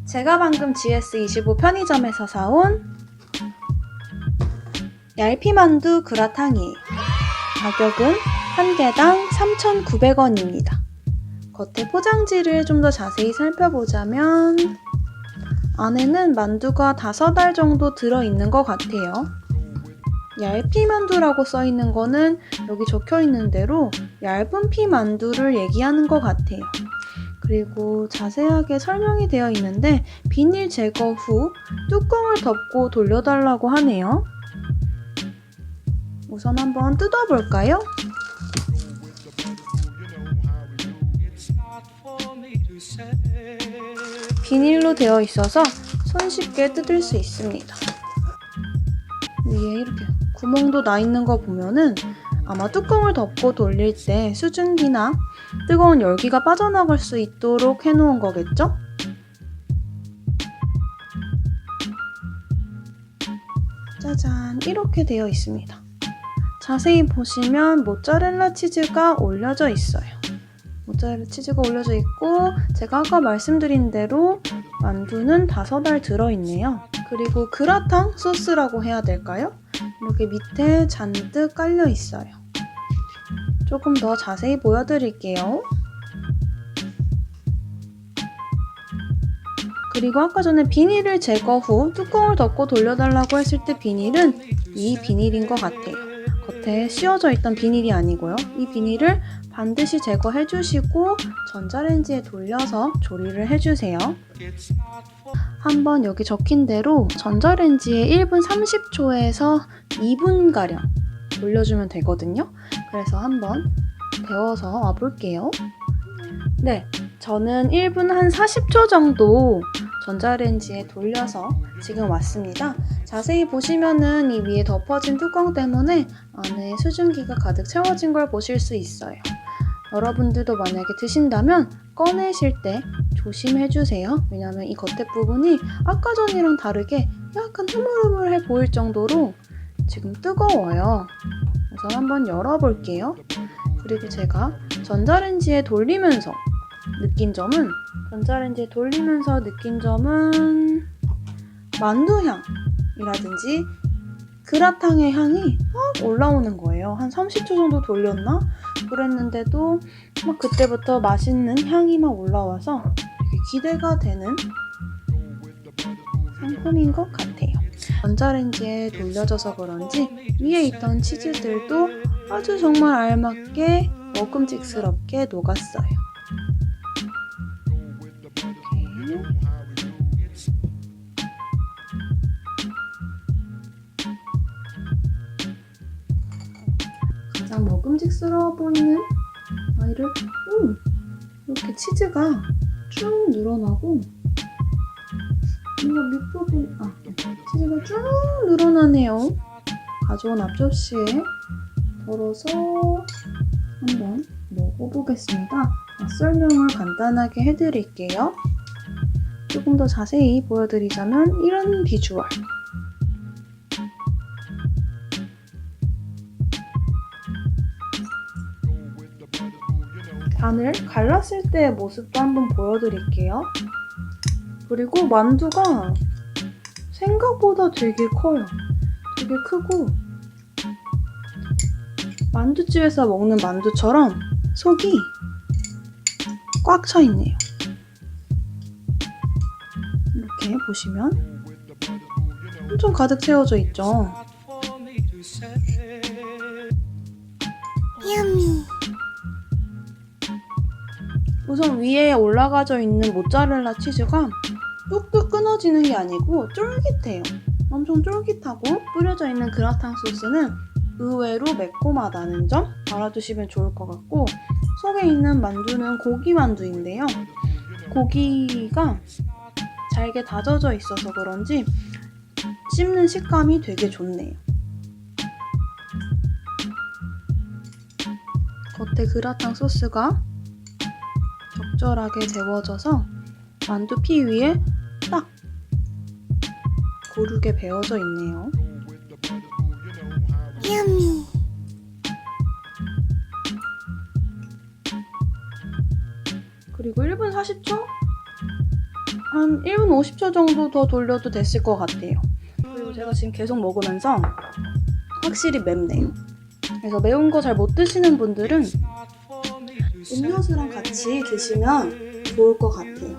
제가 방금 GS25 편의점에서 사온 얄피만두 그라탕이에요. 가격은 한 개당 3,900원입니다. 겉에 포장지를 좀 더 자세히 살펴보자면 안에는 만두가 5알 정도 들어있는 것 같아요. 얄피만두라고 써있는 거는 여기 적혀있는 대로 얇은 피만두를 얘기하는 것 같아요. 그리고 자세하게 설명이 되어 있는데 비닐 제거 후 뚜껑을 덮고 돌려달라고 하네요. 우선 한번 뜯어볼까요? 비닐로 되어 있어서 손쉽게 뜯을 수 있습니다. 위에 이렇게 구멍도 나 있는 거 보면은 아마 뚜껑을 덮고 돌릴 때 수증기나 뜨거운 열기가 빠져나갈 수 있도록 해놓은 거겠죠? 짜잔, 이렇게 되어 있습니다. 자세히 보시면 모짜렐라 치즈가 올려져 있어요. 모짜렐라 치즈가 올려져 있고 제가 아까 말씀드린 대로 만두는 5알 들어있네요. 그리고 그라탕 소스라고 해야 될까요? 이렇게 밑에 잔뜩 깔려 있어요. 조금 더 자세히 보여드릴게요. 그리고 아까 전에 비닐을 제거 후 뚜껑을 덮고 돌려달라고 했을 때 비닐은 이 비닐인 것 같아요. 겉에 씌워져 있던 비닐이 아니고요. 이 비닐을 반드시 제거해 주시고 전자레인지에 돌려서 조리를 해주세요. 한번 여기 적힌 대로 전자레인지에 1분 30초에서 2분가량 돌려주면 되거든요. 그래서 한번 데워서 와볼게요. 네, 저는 1분 한 40초 정도 전자레인지에 돌려서 지금 왔습니다. 자세히 보시면은 이 위에 덮어진 뚜껑 때문에 안에 수증기가 가득 채워진 걸 보실 수 있어요. 여러분들도 만약에 드신다면 꺼내실 때 조심해주세요. 왜냐면 이 겉에 부분이 아까 전이랑 다르게 약간 흐물흐물해 보일 정도로 지금 뜨거워요. 우선 한번 열어볼게요. 그리고 제가 전자레인지에 돌리면서 느낀 점은 만두향이라든지 그라탕의 향이 막 올라오는 거예요. 한 30초 정도 돌렸나? 그랬는데도 막 그때부터 맛있는 향이 막 올라와서 되게 기대가 되는 상품인 것 같아요. 전자레인지에 돌려져서 그런지 위에 있던 치즈들도 아주 정말 알맞게 먹음직스럽게 녹았어요. 이렇게. 가장 먹음직스러워 보이는 아이를 이렇게 치즈가 쭉 늘어나고 뭔가 밑부분 치즈가 쭉 늘어나네요. 가져온 앞접시에 덜어서 한번 먹어보겠습니다. 맛 설명을 간단하게 해드릴게요. 조금 더 자세히 보여드리자면 이런 비주얼. 반을 갈랐을 때의 모습도 한번 보여드릴게요. 그리고 만두가 생각보다 되게 커요. 되게 크고 만두집에서 먹는 만두처럼 속이 꽉 차 있네요. 이렇게 보시면 엄청 가득 채워져 있죠. 야미. 우선 위에 올라가져 있는 모짜렐라 치즈가 뚝뚝 끊어지는 게 아니고 쫄깃해요. 엄청 쫄깃하고 뿌려져 있는 그라탕 소스는 의외로 매콤하다는 점 알아두시면 좋을 것 같고 속에 있는 만두는 고기 만두인데요. 고기가 잘게 다져져 있어서 그런지 씹는 식감이 되게 좋네요. 겉에 그라탕 소스가 적절하게 데워져서 만두피 위에 딱 고르게 배어져 있네요. 야미. 그리고 1분 40초? 한 1분 50초 정도 더 돌려도 됐을 것 같아요. 그리고 제가 지금 계속 먹으면서 확실히 맵네요. 그래서 매운 거 잘 못 드시는 분들은 음료수랑 같이 드시면 좋을 것 같아요.